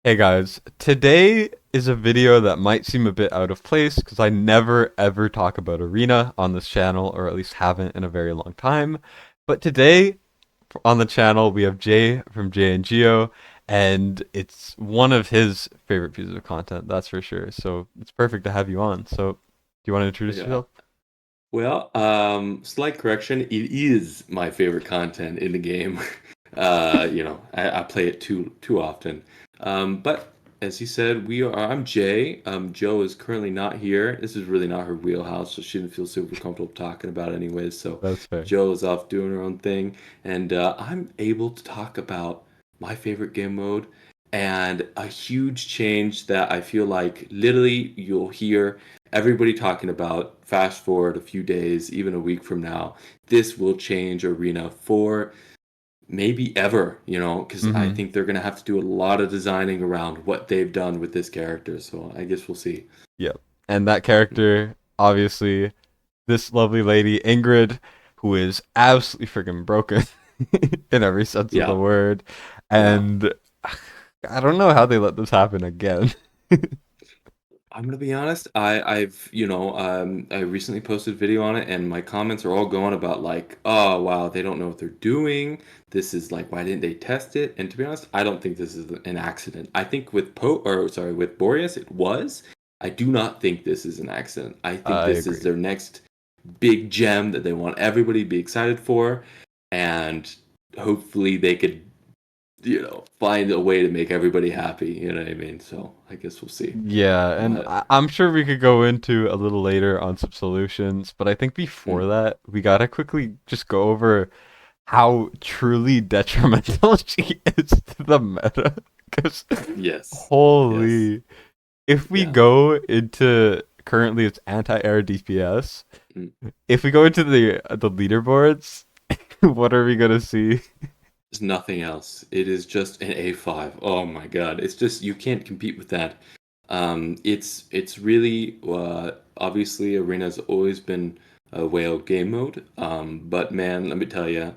Hey guys, today is a video that might seem a bit out of place because I never ever talk about Arena on this channel, or at least haven't in a very long time. But today on the channel we have Jay from J&Gio, and it's one of his favorite pieces of content, that's for sure. So it's perfect to have you on. So do you want to introduce Yeah. yourself? Well, slight correction. It is my favorite content in the game. I play it too often. But as you said, I'm Jay. Joe is currently not here. This is really not her wheelhouse, so she didn't feel super comfortable talking about it anyways. So That's fair. Joe is off doing her own thing, and I'm able to talk about my favorite game mode and a huge change that I feel like literally you'll hear everybody talking about. Fast forward a few days, even a week from now, this will change Arena for maybe ever, because I Mm-hmm. think they're going to have to do a lot of designing around what they've done with this character. So I guess we'll see. Yep. And that character, obviously, this lovely lady, Ingrid, who is absolutely freaking broken in every sense of the Yeah, word. yeah. And I don't know how they let this happen again. I'm gonna be honest. I recently posted a video on it, and my comments are all going about like, oh wow, they don't know what they're doing. This is like, why didn't they test it? And to be honest, I don't think this is an accident. I think with Boreas, it was. I do not think this is an accident. I think I this is agree. their next big gem that they want everybody to be excited for, and hopefully they could, find a way to make everybody happy. You know what I mean? So I guess we'll see. Yeah, and But I'm sure we could go into a little later on some solutions, but I think before mm, that, we gotta quickly just go over how truly detrimental she is to the meta. Because yes, yes. holy, if we Yeah. go into currently it's anti-air DPS, Mm. if we go into the leaderboards, what are we gonna see? There's nothing else. It is just an A5. Oh my God. It's just you can't compete with that. It's really obviously Arena's always been a whale game mode. But man, let me tell you,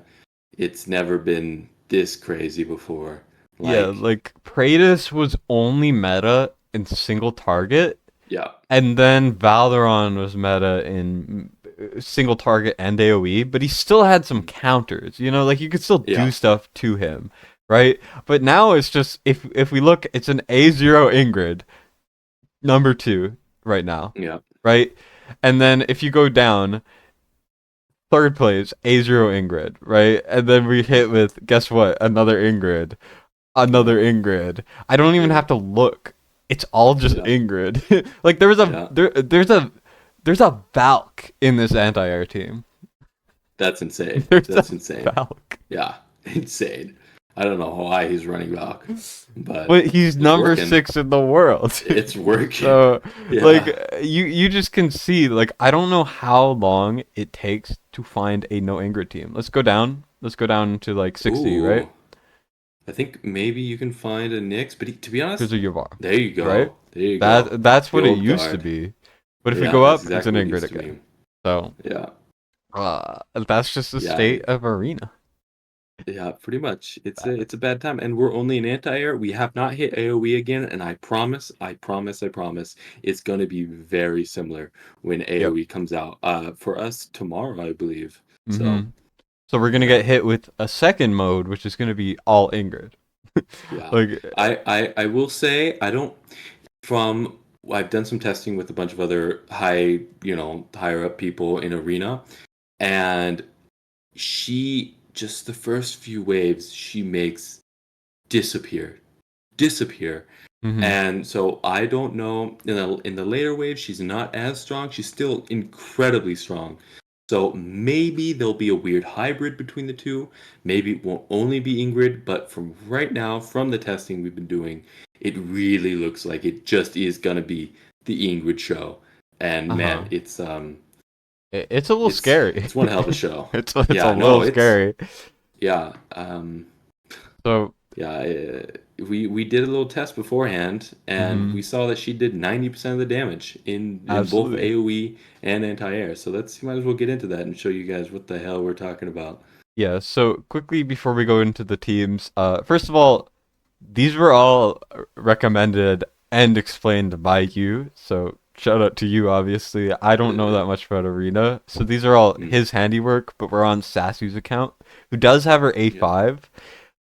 it's never been this crazy before. Yeah, Like, like Praetus was only meta in single target, yeah, and then Valeron was meta in single target and AoE, but he still had some mm, counters. Like you could still do yeah, stuff to him, right? But now it's just if we look, it's an A0 Ingrid, number 2 right now, yeah, right? And then if you go down, third place, A0 Ingrid, right? And then we hit with, guess what? Another Ingrid. yeah, Another Ingrid. I don't even yeah, have to look. It's all just yeah, Ingrid. Like yeah. there's a Valk in this anti-air team. That's insane. There's a That's insane. Valk. Yeah, insane. I don't know why he's running back, but But he's it's number working. 6 in the world. It's working. So like Yeah. you just can see, like, I don't know how long it takes to find a no Ingrid team. Let's go down. Let's go down to like 60, right? Ooh. I think maybe you can find a Nyx, but to be Because honest, of Yavar, there you right? go. There you go. That's The what it old used to guard. be. But if we Yeah, go that's up, it's an exactly what it Ingrid used to again. be. So Yeah. that's just the Yeah. state of Arena. Yeah, pretty much. It's a Bad. it's a bad time, and we're only in anti-air. We have not hit AoE again, and I promise, it's gonna be very similar when Yep. AoE comes out. For us tomorrow, I believe. So Mm-hmm. So we're gonna yeah, get hit with a second mode, which is gonna be all Ingrid. yeah. Like, I will say I don't from I've done some testing with a bunch of other higher up people in Arena, and she just the first few waves she makes disappear, disappear. mm-hmm. And so I don't know in the later waves she's not as strong. She's still incredibly strong. So maybe there'll be a weird hybrid between the two. Maybe it won't only be Ingrid, but from right now, from the testing we've been doing, it really looks like it just is gonna be the Ingrid show. And man, Uh-huh. it's It's a little it's scary. it's one hell of a show. It's a Yeah, no, little it's scary. yeah. So, Yeah, we did a little test beforehand, and mm-hmm. we saw that she did 90% of the damage in both Absolutely. AoE and anti-air. So let's might as well get into that and show you guys what the hell we're talking about. Yeah, so quickly before we go into the teams, first of all, these were all recommended and explained by you. So shout out to you, obviously. I don't know that much about Arena. So these are all Mm, his handiwork, but we're on Sassy's account, who does have her yep. A5.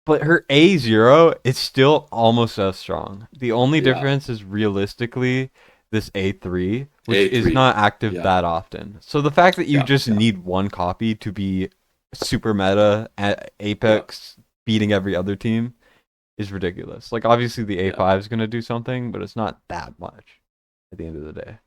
But her A0 is still almost as strong. The only Yeah. difference is realistically this A3, which is A3. not active Yeah. that often. So the fact that you Yeah. just Yeah. need one copy to be super meta at Yeah. Apex, beating every other team, is ridiculous. Like obviously the Yeah. A5 is gonna do something, but it's not that much at the end of the day.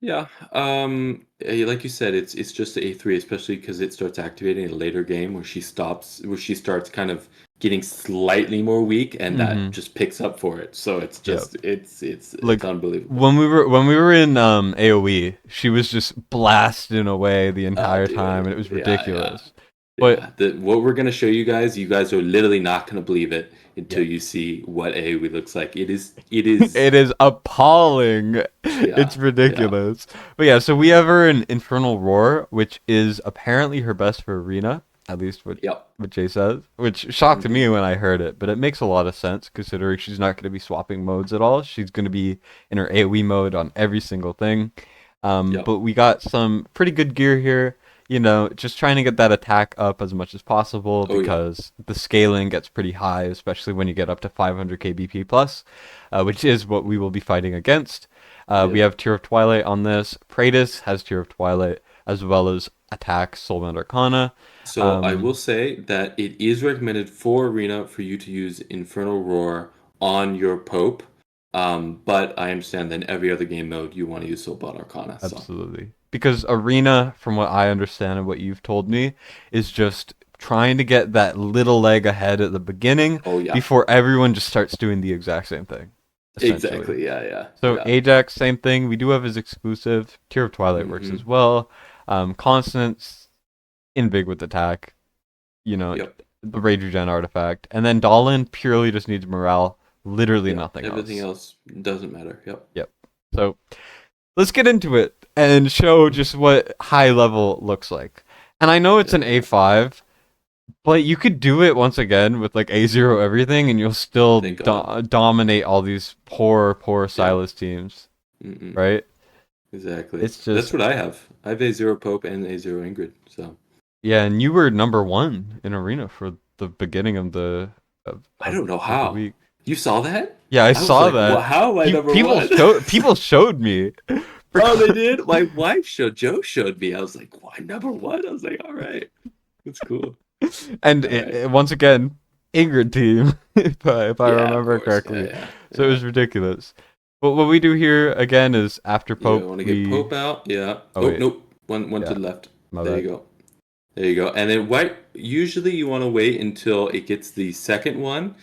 Yeah, like you said, it's just the A3, especially because it starts activating in a later game where she starts kind of getting slightly more weak, and that Mm-hmm. just picks up for it. So it's Yep. just it's Like unbelievable. when we were in AoE, she was just blasting away the Oh, entire time, and dude, it was yeah, yeah, ridiculous. But yeah. What we're gonna show you guys are literally not gonna believe it until yep. you see what AoE looks like. It is, It is appalling. It's yeah, yeah, ridiculous. But yeah, so we yeah, have her in Infernal Roar, which is apparently her best for arena, at least yep. what Jay says, which shocked Hmm. me when I heard it, but it makes a lot of sense considering she's not going to be swapping modes at all. She's going to be in her AoE mode on every single thing. Yep. But we got some pretty good gear here. You know, just trying to get that attack up as much as possible Oh yeah. because the scaling gets pretty high, especially when you get up to 500 kbp plus, which is what we will be fighting against. We Yep. have Tear of Twilight on this. Praetus has Tear of Twilight as well as attack Soulbound Arcana. So I will Um, say that it is recommended for Arena for you to use Infernal Roar on your Pope. But I understand that in every other game mode you want to use Soulblood Arcana. So Absolutely. Because Arena, from what I understand and what you've told me, is just trying to get that little leg ahead at the beginning oh yeah. before everyone just starts doing the exact same thing, essentially. Exactly. Yeah, yeah. So Yeah. Ajax, same thing. We do have his exclusive. Tear of Twilight works Mm-hmm. as well. Constance in big with attack. You know, Yep. the Rage Regen artifact. And then Dolan purely just needs morale. Literally Yeah. nothing Everything else. else doesn't matter. Yep. Yep. So let's get into it and show just what high level looks like. And I know it's Yeah, an yeah. A5, but you could do it once again with like A0 everything, and you'll still Thank God. dominate all these poor Yeah. Silas teams, Mm-mm. right? Exactly. It's That's just what I have. I have A0 Pope and A0 Ingrid. So yeah, and you were number one in arena for the beginning of the I don't know of the how. week. You saw that? Yeah, I I was saw like, well, that. how am I number one? People showed me. Oh, they did? My wife showed, Joe showed me. I was like, why number one? I was like, all right. That's cool. And All right. once again, Ingrid team, if I Yeah, of remember course. Yeah, correctly. yeah, So it yeah. was ridiculous. But what we do here again is after You Pope, want to get we Pope out? Yeah. oh Oh, wait, nope. One to yeah, the left. my There you bad. go. There you go. And then what? Usually you want to wait until it gets the second one.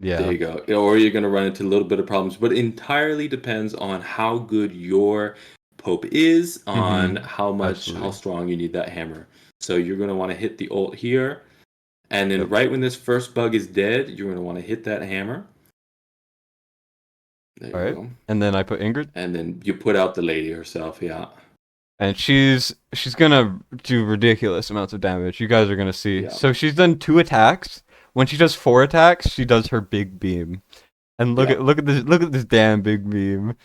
There Yeah. you go. Or you're going to run into a little bit of problems, but it entirely depends on how good your Pope is, on Mm-hmm. how Absolutely. strong you need that hammer. So you're going to want to hit the ult here. And then Yep. right when this first bug is dead, you're going to want to hit that hammer. There All you right. go. And then I put Ingrid, And then you put out the lady herself. Yeah. and she's gonna do ridiculous amounts of damage. You guys are gonna see. Yeah. So she's done 2 attacks. When she does 4 attacks, she does her big beam. And Yeah. look at this damn big beam.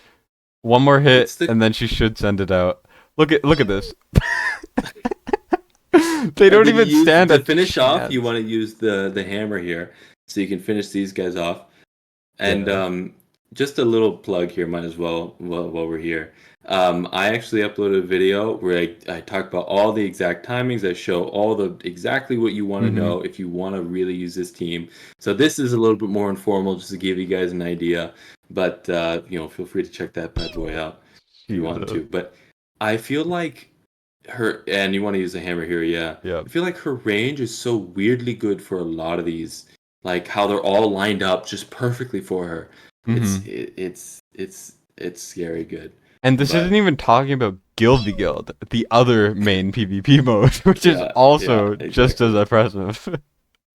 One more hit, It's the and then she should send it out. Look at this. They and don't then you even use stand to a finish off, you chance. want to use the hammer here so you can finish these guys off. And Yeah. just a little plug here, might as well while we're here. I actually uploaded a video where I talk about all the exact timings. I show all the exactly what you want to Mm-hmm. know if you want to really use this team. So this is a little bit more informal, just to give you guys an idea. But feel free to check that bad boy out if you want Jesus. to. But I feel like her, and you want to use a hammer here, yeah. Yeah. I feel like her range is so weirdly good for a lot of these, like how they're all lined up just perfectly for her. Mm-hmm. It's scary good. And this isn't But even talking about Guild v Guild, the other main PvP mode, which is yeah, also just as exactly. impressive.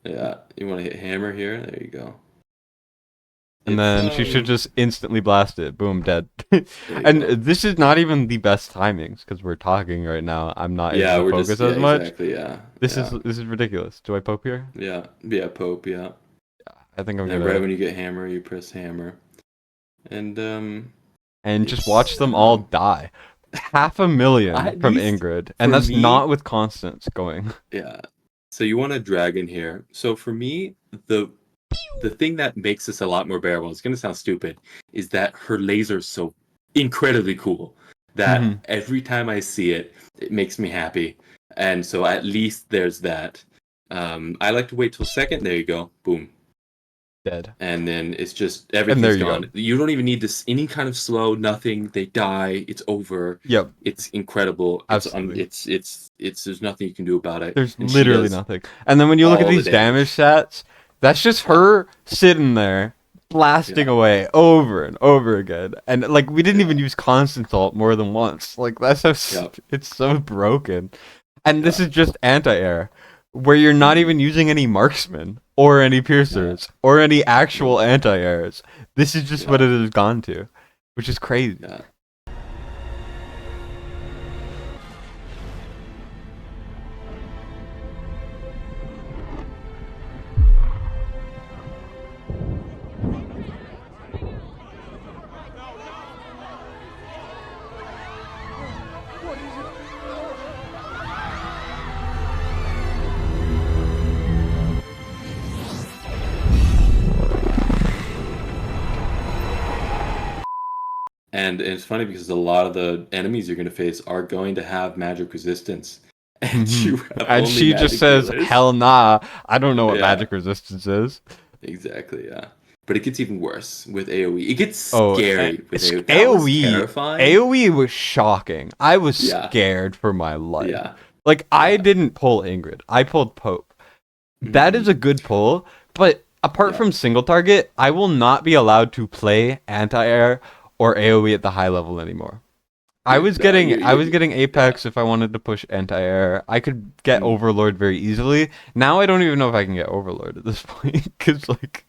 Yeah, you want to hit hammer here? There you go. And It's then she should just instantly blast it. Boom, dead. there you And go. this is not even the best timings because we're talking right now. I'm not able Yeah, to we're just focus yeah, as much. exactly, yeah. This is Yeah. this is ridiculous. Do I pope here? Yeah. Yeah, Pope, yeah. I think I'm And then right gonna when you get hammer, you press hammer, and and just watch it's them all die. 500,000 at from least Ingrid, and for that's not me, with constants going. yeah. So you want a dragon here. So for me, the the thing that makes this a lot more bearable, it's gonna sound stupid, is that her laser's so incredibly cool that Hmm. every time I see it, it makes me happy. And so at least there's that. I like to wait till second. There you go. Boom. Dead. And then it's just And there everything's you go. gone. You don't even need this any kind of slow, nothing. They die. It's over. Yep, It's incredible. absolutely. It's there's nothing you can do about it. There's And she literally does nothing. And then when you look at all the these damage damage. stats, that's just Yeah, her sitting there blasting yeah, away over and over again. And like we didn't yeah, even use constant ult more than once. Like that's so yeah, it's so broken. And this yeah. is just anti-air where you're not Mhm. even using any marksmen or any Yeah, piercers or any no, actual anti-airs. This is just what yeah, it has gone to, which is crazy. yeah. And it's funny because a lot of the enemies you're going to face are going to have magic resistance, and Hmm. you have And only she just magic says, healers. "Hell nah, I don't know what Yeah, magic resistance is." exactly. Yeah, but it gets even worse with AOE. It gets Oh, scary with AOE. That was AOE. terrifying. AOE was shocking. I was Yeah, scared for my life. yeah, Like I yeah. didn't pull Ingrid. I pulled Pope. That is Hmm. a good pull, but apart Yeah, from single target, I will not be allowed to play anti-air or AOE at the high level anymore. no, I was getting yeah, Apex if I wanted to push anti-air. I could get mm, Overlord very easily. Now I don't even know if I can get Overlord at this point cuz like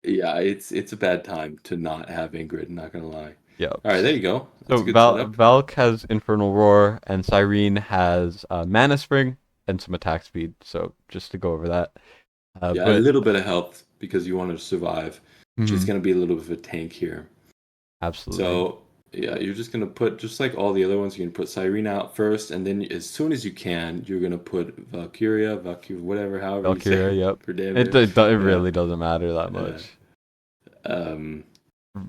yeah. It's a bad time to not have Ingrid. Not gonna lie. yeah. All right, there you go. That's So a good setup. Valk has Infernal Roar, and Cyrene has Mana Spring and some attack speed. So just to go over that. Yeah, a But little bit of health because you want to survive. She's mhm, gonna be a little bit of a tank here. absolutely. So yeah, you're just gonna put just like all the other ones. You're gonna put Cyrene out first, and then as soon as you can, you're gonna put Valkyria, whatever, however you say Valkyria, it yep. for damage. It Yeah. really doesn't matter that Uh, much. um.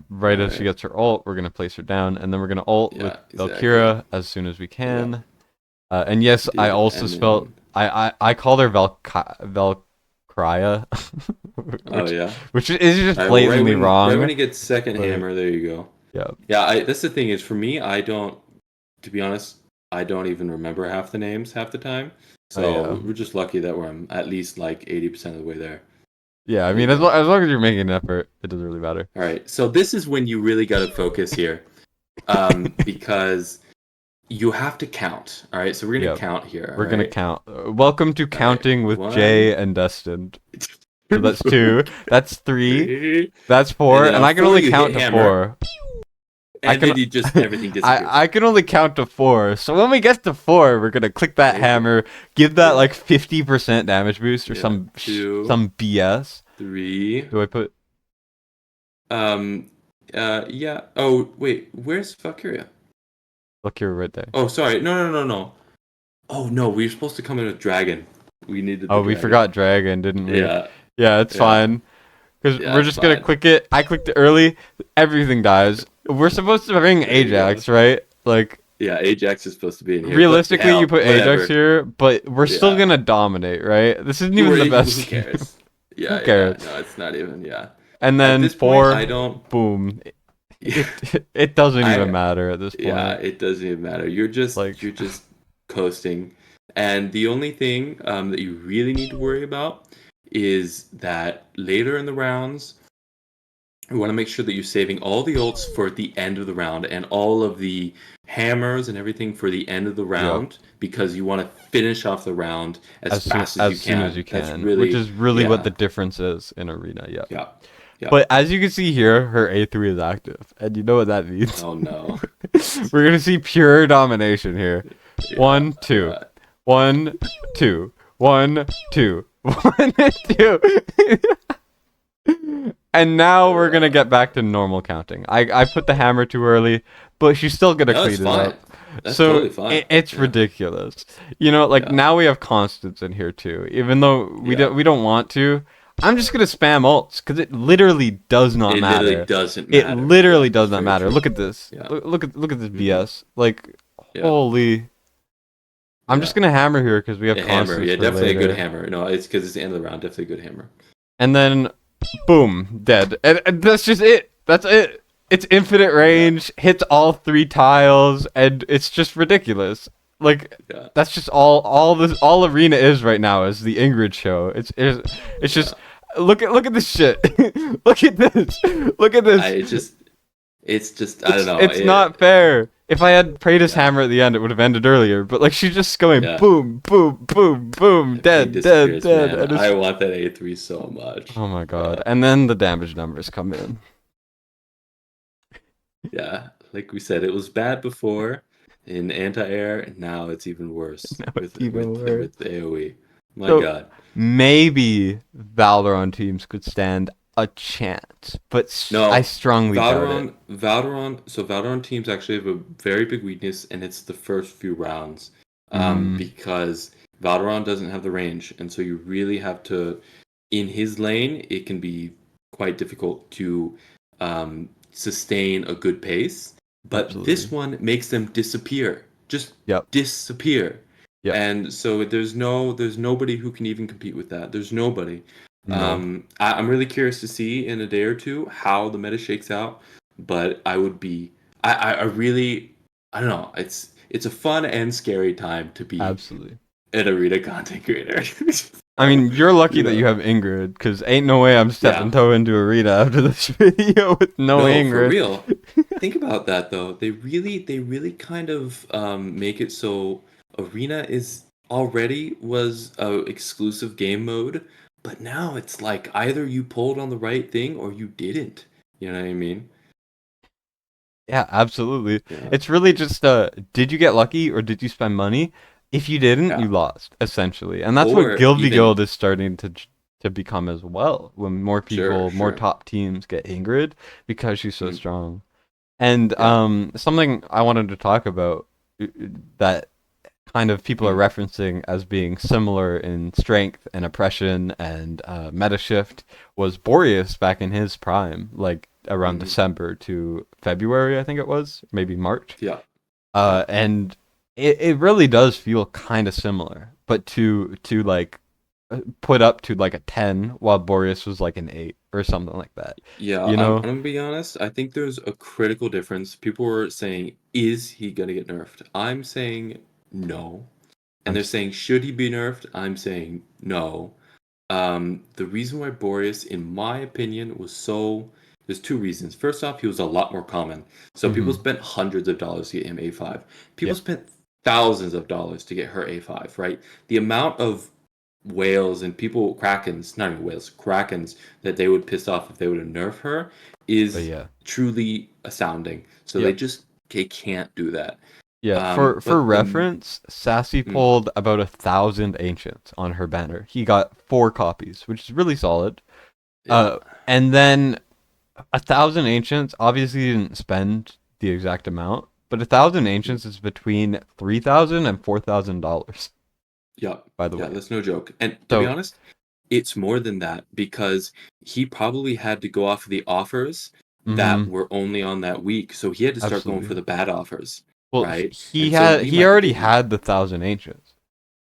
Right All as she right. gets her ult, we're gonna place her down, and then we're gonna ult with Yeah. Exactly. Valkyria as soon as we Yeah. can. And yes, I Indeed. also And spelled then. I called her Valkyria, Oh yeah. which is just All right. Well, blatantly right when wrong. he gets second But hammer, there you go. yeah, Yeah. That's the thing is for me, I don't. To be honest, I don't even remember half the names half the time. I So we're just lucky that we're at least like 80% of the way there. yeah. I There you mean, go. as long as you're making an effort, it doesn't really matter. All right. So this is when you really got to focus here, because you have to count. All right. So we're gonna Yep, count here. All we're gonna right. count. Welcome to All right. counting with One, Jay and Destined. So that's two. two, That's three. three, That's and four. then And on I can four only you hit count to hammer, four. I and can then you just everything disappears. I can only count to four. So when we get to four, we're gonna click that There you go. hammer, give that Yeah. like 50% damage boost or Yeah. Two, some BS. three. Do I put Um. Yeah. Oh wait. Where's Valkyria? look here right there? Oh, sorry. No, no, no, no. Oh no, we were supposed to come in with dragon. We needed the Oh, we dragon. forgot dragon, didn't we? Yeah, Yeah, it's yeah, fine. Because yeah. we're It's just gonna fine. click it. I clicked it early. Everything dies. We're supposed to bring There you go. Ajax, right? Like Yeah, Ajax is supposed to be in here, but realistically, you hell, put Ajax whatever. here, but we're still Yeah, gonna dominate, right? This isn't even the who best team. cares? Who Yeah, yeah. cares? No, it's not even. Yeah. And At then this point, I four, don't. boom. Yeah, It doesn't even I. matter at this Yeah, point. it doesn't even matter. Like, You're just coasting, and the only thing that you really need to worry about is that later in the rounds you want to make sure that you're saving all the ults for the end of the round and all of the hammers and everything for the end of the yep. round because you want to finish off the round as fast as you As soon as you can. That's can, which really, is really what yeah, the difference is in arena. Yeah. yeah, yeah. But as you can see here, her A3 is active, and you know what that means. Oh no. We're gonna see pure domination here. Yeah, One, two, yeah. 1, 2, 1, 2, 1, 2. And now we're gonna Uh, get back to normal counting. I put the hammer too early, but she's still gonna no, it's clean it fine. up. That's So totally fine. it's Yeah, ridiculous. You know, like yeah, now we have constants in here too. Even though yeah. we don't want to, I'm just gonna spam ults because it literally does not It literally matter. doesn't It matter. Yeah, literally it's does not very matter. true. Look at this. Yeah. Look at this Hmm. BS. Like Yeah. holy. I'm Yeah. just gonna hammer here because we have A hammer. constants Yeah, for definitely a good later. hammer. No, it's because it's the end of the round. Definitely a good hammer. And then boom, dead. And that's just it. That's it. It's infinite Yeah. range, hits all three tiles, and it's just ridiculous. Like Yeah. that's just all this all arena is right now is the Ingrid show. It's Yeah. just look at this shit. Look at this. Look at I this. it just it's just I don't know. It's not fair. If I had Praetor's Yeah. hammer at the end, it would have ended earlier. But like she's just going Yeah. boom, boom, boom, boom, He dead, dead, disappears, dead, man. and I it's want that A3 so much. oh my god. And then the damage numbers come in. Yeah, like we said, it was bad before in anti-air, and now it's even worse Now it's with even with worse. with AoE. My So God. maybe Valorant teams could stand a chance, but I No, strongly doubt it. So Valorant teams actually have a very big weakness, and it's the first few rounds, Mm, because Valorant doesn't have the range, and so you really have to, in his lane, it can be quite difficult to sustain a good pace. But this absolutely. one makes them disappear, just Yep. disappear, Yep. and so there's nobody who can even compete with that. There's nobody. No. I'm really curious to see in a day or two how the meta shakes out, but I would be, I really, I don't know. It's a fun and scary time to be Absolutely. an arena content creator. I mean, you're lucky You that you know? have Ingrid, because ain't no way I'm stepping Yeah. toe into Arena after this video with no No, for Ingrid. real. Think about that though. They really kind of make it so Arena is already was a exclusive game mode, but now it's like either you pulled on the right thing or you didn't. You know what I mean? Yeah, absolutely. Yeah. It's really just did you get lucky or did you spend money? If you didn't, you Yeah. lost, essentially. And that's what Or Guild v even Guild is starting to become as well. When more sure, people, more sure. top teams get Ingrid because she's so Mm, strong. And yeah. something I wanted to talk about that kind of people are Mm, referencing as being similar in strength and oppression and meta shift was Boreas back in his prime, like around mhm. December to February, I think it was, maybe March. Yeah. Yeah. And it really does feel kind of similar, but to like put up to like a 10 while Boreas was like an 8 or something like that. Yeah, You I'm know? gonna be honest. I think there's a critical difference. People were saying, is he gonna get nerfed? I'm saying no. And I'm they're saying, should he be nerfed? I'm saying no. The reason why Boreas, in my opinion, was so there's two reasons. First off, he was a lot more common. So people mm-hmm. spent hundreds of dollars to get him A5. People Yeah. spent thousands of dollars to get her A5, right? The amount of whales and people krakens, not even whales, krakens that they would piss off if they would have nerfed her But is yeah. truly astounding. So Yeah. they can't do that. Yeah, for But reference, Sassy mm, pulled about 1,000 ancients on her banner. He got 4 copies, which is really solid. yeah. And then 1,000 ancients obviously didn't spend the exact amount, but 1,000 ancients is between $3,000 and $4,000, Yeah, by the yeah, way. that's no joke. And to be So, honest, it's more than that because he probably had to go off of the offers that mm-hmm, were only on that week. So he had to start going for absolutely. the bad offers, Well, right? And so he he might be already getting, had the 1,000 ancients,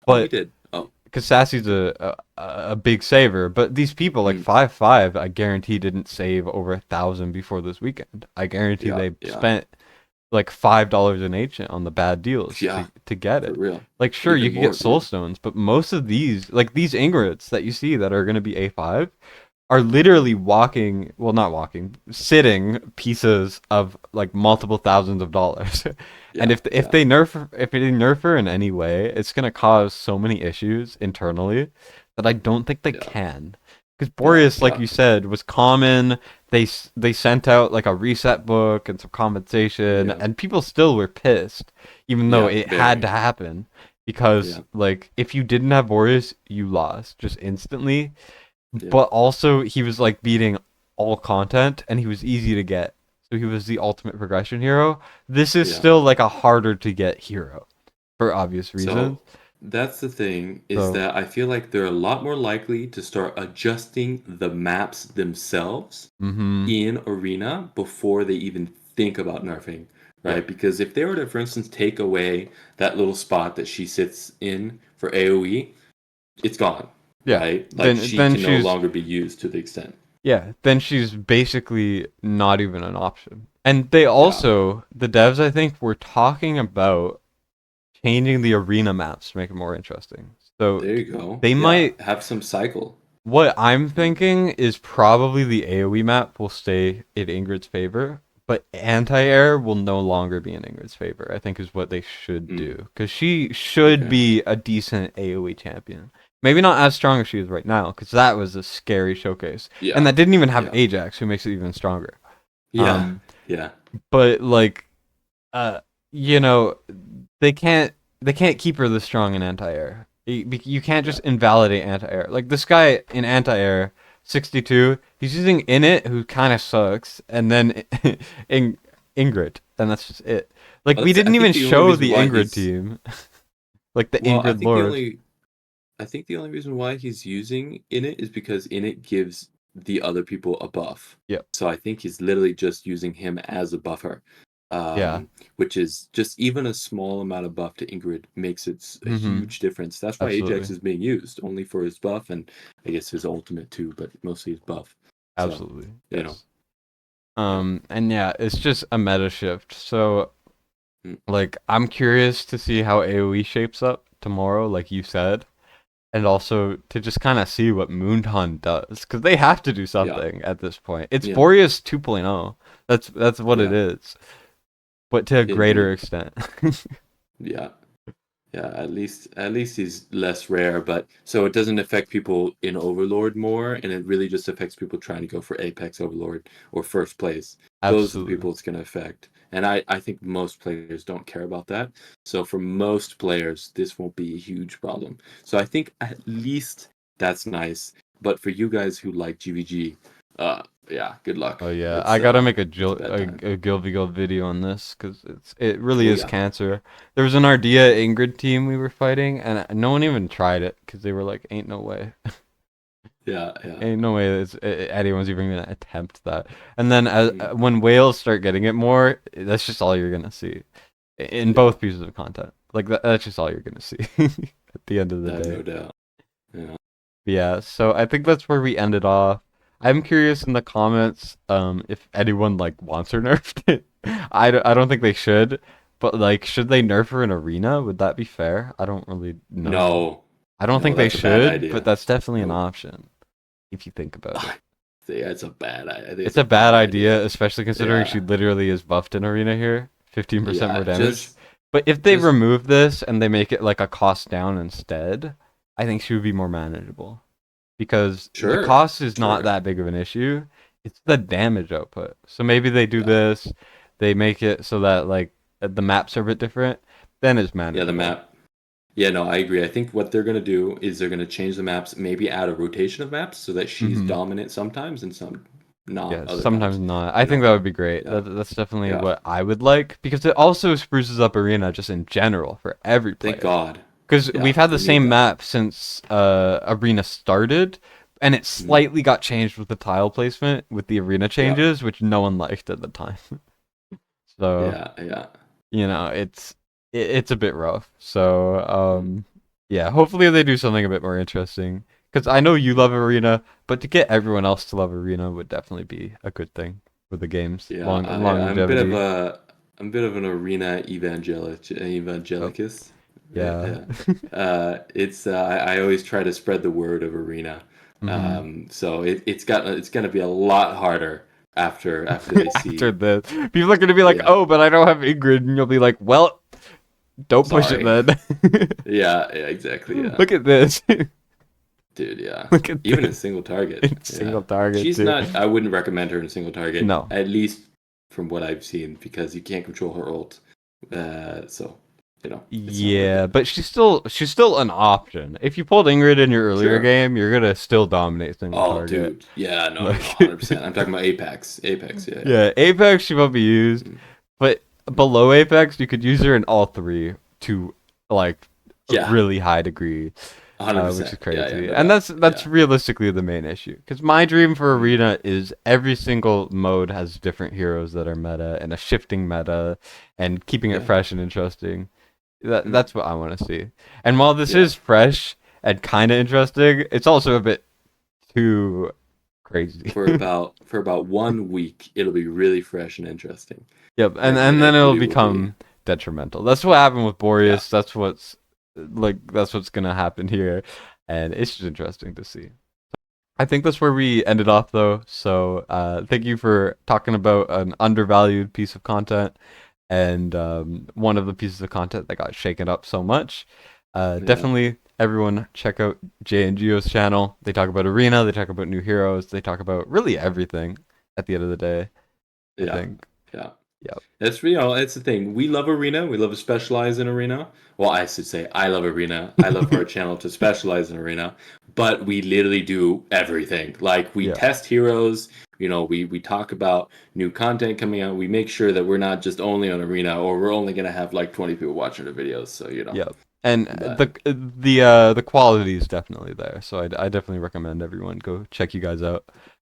oh, he but did. Oh, because Sassy's a big saver, but these people like mm, 5-5, I guarantee didn't save over 1,000 before this weekend. I guarantee yeah, they yeah, spent like $5 an agent on the bad deals yeah, to get for it. real. Like sure you Even could get more, soul dude. stones, but most of these like these Ingrats that you see that are gonna be A5 are literally walking well not walking, sitting pieces of like multiple thousands of dollars. And Yeah, if yeah, they nerf her in any way, it's gonna cause so many issues internally that I don't think they yeah, can. Because yeah, Boreas, like yeah, you said, was common. They sent out like a reset book and some compensation, yeah, and people still were pissed, even though yeah, it had to very, happen. Because yeah, like if you didn't have Boreas, you lost just instantly. Yeah. but also he was like beating all content and he was easy to get. So he was the ultimate progression hero. This is Yeah. still like a harder to get hero for obvious reasons. So that's the thing is So, that I feel like they're a lot more likely to start adjusting the maps themselves mm-hmm. in Arena before they even think about nerfing, Yep. right? Because if they were to, for instance, take away that little spot that she sits in for AoE, it's gone, Yeah. right? Like Then she then can no she's longer be used to the extent. yeah, then she's basically not even an option. And they Yeah, also, the devs I think were talking about changing the arena maps to make it more interesting. So there you go. they Yeah, might. have some cycle. What I'm thinking is probably the AoE map will stay in Ingrid's favor, but anti-air will no longer be in Ingrid's favor. I think is what they should Mm, do because she should okay. be a decent AoE champion. Maybe not as strong as she is right now because that was a scary showcase, and Yeah, that didn't even have yeah, Ajax, who makes it even stronger. yeah, Um, yeah, but like, uh, you know, they can't they can't keep her this strong in anti-air. You can't yeah. just invalidate anti-air. Like this guy in anti-air, 62, he's using Init, who kind of sucks, and then in Ingrid, and that's just it. Like Well, we that's, I didn't think even the only show reason the why Ingrid he's team, like the well, Ingrid Lord. I think the only reason why he's using Init is because Init gives the other people a buff. Yep. So I think he's literally just using him as a buffer, Yeah. which is just even a small amount of buff to Ingrid makes it a Mm-hmm. huge difference. That's why Ajax Absolutely. is being used only for his buff and I guess his ultimate too, but mostly his buff. So, Absolutely. you know, Yes. yeah. And yeah, it's just a meta shift. So Mm, like I'm curious to see how AoE shapes up tomorrow, like you said, and also to just kind of see what Moonton does, because they have to do yeah. something at this point. It's Yeah. Boreas 2.0. That's what it Yeah. is, but to a It greater would extent. yeah. Yeah, at least he's less rare, but so it doesn't affect people in Overlord more, and it really just affects people trying to go for Apex Overlord or first place. Those are the Absolutely. people it's going to affect. And I think most players don't care about that. So for most players, this won't be a huge problem. So I think at least that's nice. But for you guys who like GVG, yeah, good luck. Oh yeah, I gotta make a It's a bad time. Gilby Guild video on this because it really Oh is yeah. cancer. There was an Ardea Ingrid team we were fighting, and no one even tried it because they were like, "Ain't no way." Yeah, yeah. Ain't no way anyone's even gonna attempt that. And then Mm, when whales start getting it more, that's just all you're gonna see in yeah. both pieces of content. Like that's just all you're gonna see at the end of the I have day. no doubt. Yeah. Yeah, so I think that's where we ended off. I'm curious in the comments if anyone like wants her nerfed. I don't think they should, but like should they nerf her in arena? Would that be fair? I don't really know. No, I don't no, think they that's a bad should, but idea. that's definitely an No, option if you think about it. yeah, it's a bad. I think It's it's a a bad bad idea, idea. especially considering she Yeah, literally is buffed in arena here, 15% more yeah. damage. But if they Just remove this and they make it like a cost down instead, I think she would be more manageable because the sure, cost is not sure. that big of an issue. It's the damage output. So maybe they do Yeah, this, they make it so that like the maps are a bit different, then it's yeah. The manageable. map. Yeah, no, I agree. I think what they're gonna do is they're gonna change the maps, maybe add a rotation of maps so that she's Hmm. dominant sometimes and some not Yes, other sometimes times. not. I You think know? that would be great. Yeah, That's definitely yeah. what I would like because it also spruces up arena just in general for every Thank player. God. Because we've Yeah, had the we need same that. map since Arena started, and it Mhm. slightly got changed with the tile placement with the arena Yeah, changes, which no one liked at the time. So yeah, yeah. it's a bit rough. So Mm. yeah, hopefully they do something a bit more interesting. Because I know you love arena, but to get everyone else to love arena would definitely be a good thing for the game's Yeah, I'm a bit of longevity. a I'm a bit of an arena Oh evangelicus, right? yeah. Yeah. It's I always try to spread the word of arena. Hmm. So it's gonna be a lot harder after they After see. this, people are gonna be like, Yeah, "Oh, but I don't have Ingrid," and you'll be like, "Well, don't push it sorry. then." Yeah, yeah, exactly. Yeah, Look at this. dude. Yeah, Look at even in this. single target. It's Yeah, single target she's too. not. I wouldn't recommend her in single target, No. at least from what I've seen, because you can't control her ult. So It's not worth Yeah, it. but she's still an option. If you pulled Ingrid in your earlier Sure. game, you're gonna still dominate single Oh, target. dude. Yeah, no, no, no, Like 100%. I'm talking about Apex. Apex, yeah, yeah. yeah, Apex she won't be used, Mm, but mm. below Apex you could use her in all three to like a Yeah, really high degree, which is 100%. Yeah, yeah, crazy. no And doubt. that's Yeah. realistically the main issue. Because my dream for Mm, Arena is every single mode has different heroes that are meta and a shifting meta, and keeping it yeah. fresh and interesting. Mm, That's what I want to see. And while this yeah. is fresh and kind of interesting, it's also a bit too crazy. For about 1 week, it'll be really fresh and interesting. Yep, and Then and then it'll equity will be, become detrimental. That's what happened with yeah, Boreas. That's what's gonna happen here, and it's just interesting to see. I think that's where we ended off though. So thank you for talking about an undervalued piece of content and one of the pieces of content that got shaken up so much. yeah, Definitely everyone check out J&Gio's channel. They talk about Arena, they talk about new heroes, they talk about really everything at the end of the day, I yeah, think. yeah. Yep. It's the thing. We love Arena. We love to specialize in Arena. Well, I should say I love Arena. I love for our channel to specialize in Arena, but we literally do everything. Like we Yeah. test heroes. We talk about new content coming out. We make sure that we're not just only on Arena, or we're only gonna have like 20 people watching the videos. So Yep. And but the quality is definitely there. So I definitely recommend everyone go check you guys out.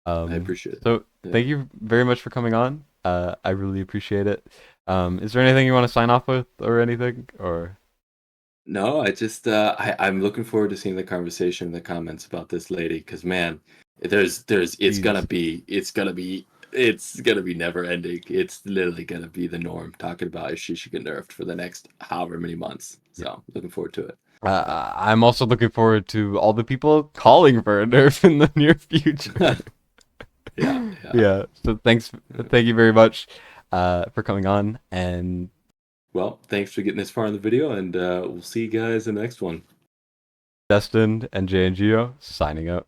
I Um, appreciate it. so Yeah. thank you very much for coming on. I really appreciate it. Is there anything you want to sign off with or anything? Or No, I'm looking forward to seeing the conversation in the comments about this lady because man, there's please. it's gonna be never ending. It's literally gonna be the norm talking about if she should get nerfed for the next however many months. Yeah. So looking forward to it. I'm also looking forward to all the people calling for a nerf in the near future. Yeah, yeah. Yeah. So thank you very much for coming on, and Well, thanks for getting this far in the video, and we'll see you guys in the next one. Destined and J&Gio signing out.